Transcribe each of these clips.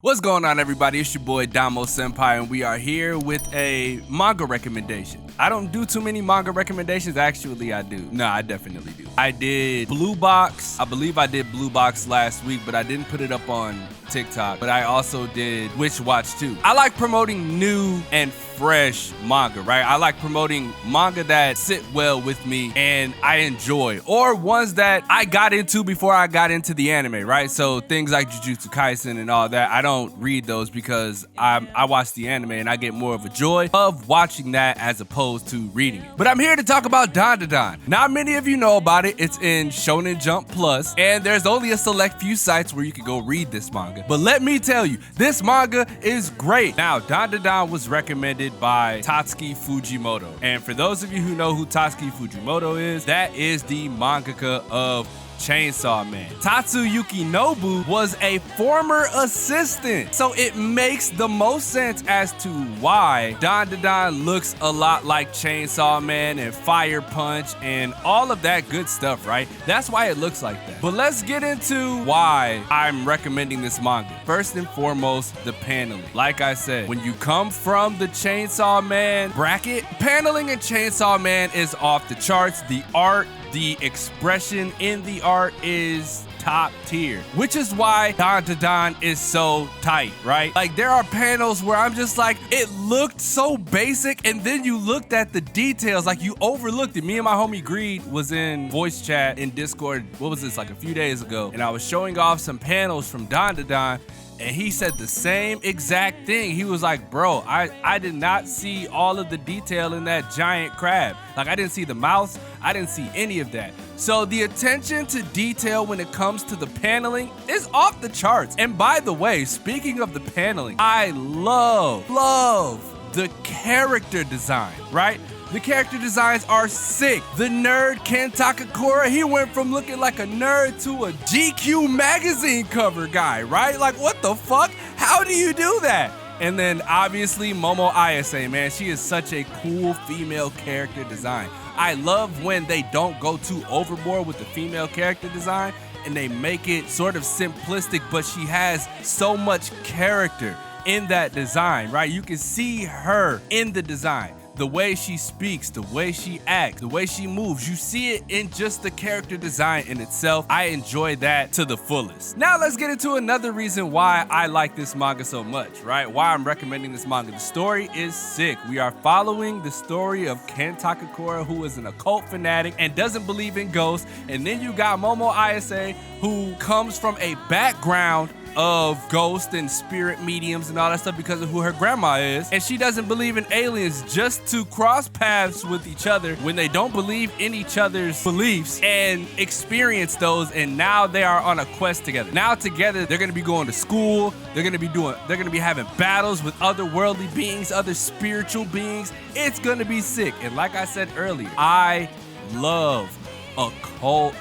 What's going on, everybody? It's your boy Damo Senpai, and we are here with a manga recommendation. I don't do too many manga recommendations. Actually, I do. No, I definitely do. I did Blue Box. I believe I did Blue Box last week, but I didn't put it up on TikTok. But I also did Witch Watch 2. I like promoting new and fresh manga, right? I like promoting manga that sit well with me and I enjoy, or ones that I got into before I got into the anime, right? So things like Jujutsu Kaisen and all that, I don't read those because I watch the anime and I get more of a joy of watching that as opposed to reading it. But I'm here to talk about Dandadan. Not many of you know about it. It's in Shonen Jump Plus, and there's only a select few sites where you can go read this manga. But let me tell you, this manga is great. Now, Dandadan was recommended by Tatsuki Fujimoto. And for those of you who know who Tatsuki Fujimoto is, that is the mangaka of Chainsaw Man. Tatsuyuki Nobu was a former assistant, so it makes the most sense as to why Dandadan looks a lot like Chainsaw Man and Fire Punch and all of that good stuff, right? That's why it looks like that. But let's get into why I'm recommending this manga. First and foremost, the paneling. Like I said, when you come from the Chainsaw Man bracket, paneling in Chainsaw Man is off the charts. The art, the expression in the art is top tier, which is why Dandadan is so tight, right? Like, there are panels where I'm just like, it looked so basic, and then you looked at the details, like you overlooked it. Me and my homie Greed was in voice chat in Discord, what was this, like a few days ago, and I was showing off some panels from Dandadan, and he said the same exact thing. He was like, bro, I did not see all of the detail in that giant crab. Like, I didn't see the mouth. I didn't see any of that. So the attention to detail when it comes to the paneling is off the charts. And by the way, speaking of the paneling, I love the character design, right? The character designs are sick. The nerd Ken Takakura, he went from looking like a nerd to a GQ magazine cover guy, right? Like, what the fuck? How do you do that? And then obviously Momo Ayase, man, she is such a cool female character design. I love when they don't go too overboard with the female character design and they make it sort of simplistic, but she has so much character in that design, right? You can see her in the design. The way she speaks, the way she acts, the way she moves, you see it in just the character design in itself. I enjoy that to the fullest. Now let's get into another reason why I like this manga so much, right? Why I'm recommending this manga. The story is sick. We are following the story of Ken Takakura, who is an occult fanatic and doesn't believe in ghosts. And then you got Momo Ayase, who comes from a background of ghosts and spirit mediums and all that stuff because of who her grandma is, and she doesn't believe in aliens, just to cross paths with each other when they don't believe in each other's beliefs and experience those. And now they are on a quest together. Now together they're gonna be going to school, they're gonna be having battles with other worldly beings, other spiritual beings. It's gonna be sick. And like I said earlier, I love occult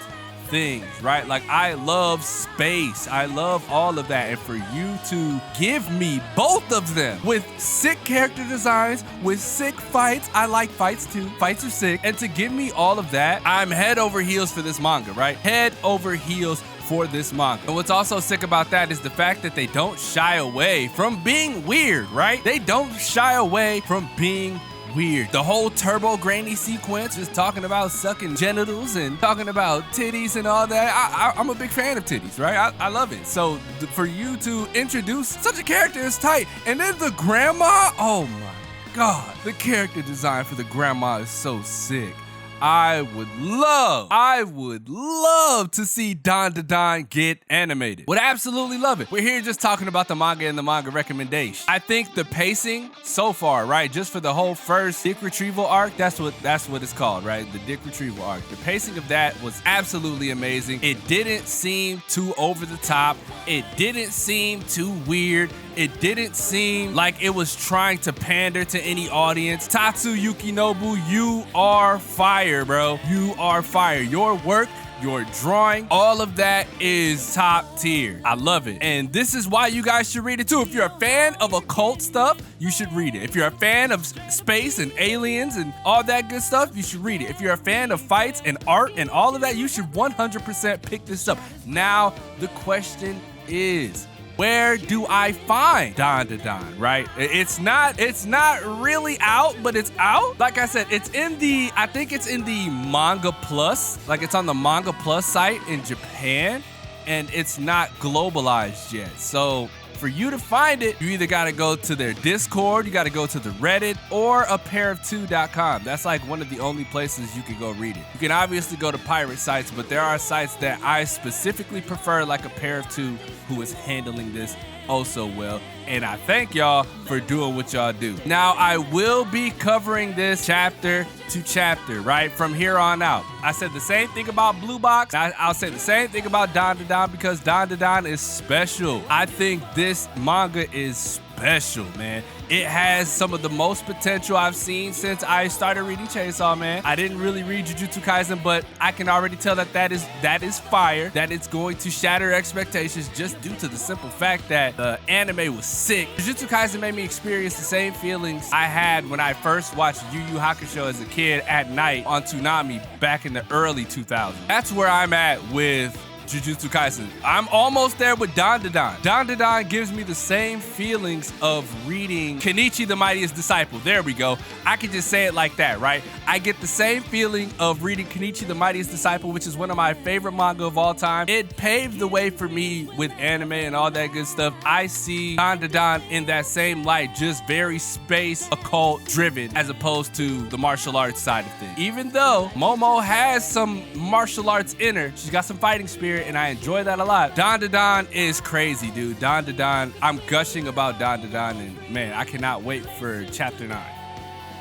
things, right? Like, I love space. I love all of that. And for you to give me both of them with sick character designs, with sick fights, I like fights too. Fights are sick. And to give me all of that, I'm head over heels for this manga, right? Head over heels for this manga. And what's also sick about that is the fact that they don't shy away from being weird, right? They don't shy away from being weird. The whole Turbo Granny sequence, just talking about sucking genitals and talking about titties and all that. I'm a big fan of titties, right? I love it. So for you to introduce such a character is tight. And then the grandma, oh my God. The character design for the grandma is so sick. I would love to see Dandadan get animated. Would absolutely love it. We're here just talking about the manga and the manga recommendation. I think the pacing so far, right, just for the whole first dick retrieval arc, that's what it's called, right? The dick retrieval arc. The pacing of that was absolutely amazing. It didn't seem too over the top. It didn't seem too weird. It didn't seem like it was trying to pander to any audience. Tatsuyuki Nobu, you are fire, bro. You are fire. Your work, your drawing, all of that is top tier. I love it. And this is why you guys should read it too. If you're a fan of occult stuff, you should read it. If you're a fan of space and aliens and all that good stuff, you should read it. If you're a fan of fights and art and all of that, you should 100% pick this up. Now, the question is, where do I find Dandadan, right? It's not really out, but it's out. Like I said, I think it's in the Manga Plus. Like it's on the Manga Plus site in Japan, and it's not globalized yet. So for you to find it, you either gotta go to their Discord, you gotta go to the Reddit, or a pairof2.com. That's like one of the only places you can go read it. You can obviously go to pirate sites, but there are sites that I specifically prefer, like a Pair of Two, who is handling this oh so well. And I thank y'all for doing what y'all do. Now, I will be covering this chapter to chapter, right? From here on out. I said the same thing about Blue Box. I'll say the same thing about Dandadan because Dandadan is special. I think this manga is special, man. It has some of the most potential I've seen since I started reading Chainsaw Man. I didn't really read Jujutsu Kaisen, but I can already tell that is fire, that it's going to shatter expectations just due to the simple fact that the anime was sick. Jujutsu Kaisen made me experience the same feelings I had when I first watched Yu Yu Hakusho as a kid at night on Toonami back in the early 2000s. That's where I'm at with Jujutsu Kaisen. I'm almost there with Dandadan. Dandadan gives me the same feelings of reading Kenichi the Mightiest Disciple. There we go. I can just say it like that, right? I get the same feeling of reading Kenichi the Mightiest Disciple, which is one of my favorite manga of all time. It paved the way for me with anime and all that good stuff. I see Dandadan in that same light, just very space occult driven as opposed to the martial arts side of things. Even though Momo has some martial arts in her, she's got some fighting spirit, and I enjoy that a lot. Dandadan is crazy, dude. Dandadan, I'm gushing about Dandadan, and man, I cannot wait for chapter 9.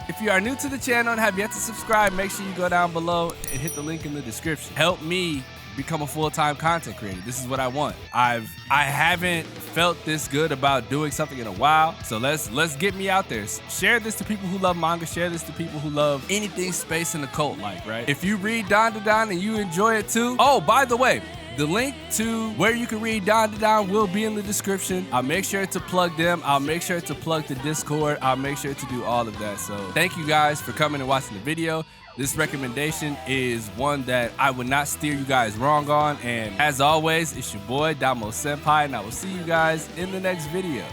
If you are new to the channel and have yet to subscribe, make sure you go down below and hit the link in the description. Help me become a full-time content creator. This is what I want. I haven't felt this good about doing something in a while, so let's get me out there. Share this to people who love manga. Share this to people who love anything space and occult like, right? If you read Dandadan and you enjoy it too, oh, by the way, the link to where you can read Dandadan will be in the description. I'll make sure to plug them. I'll make sure to plug the Discord. I'll make sure to do all of that. So thank you guys for coming and watching the video. This recommendation is one that I would not steer you guys wrong on. And as always, it's your boy, Damo Senpai, and I will see you guys in the next video.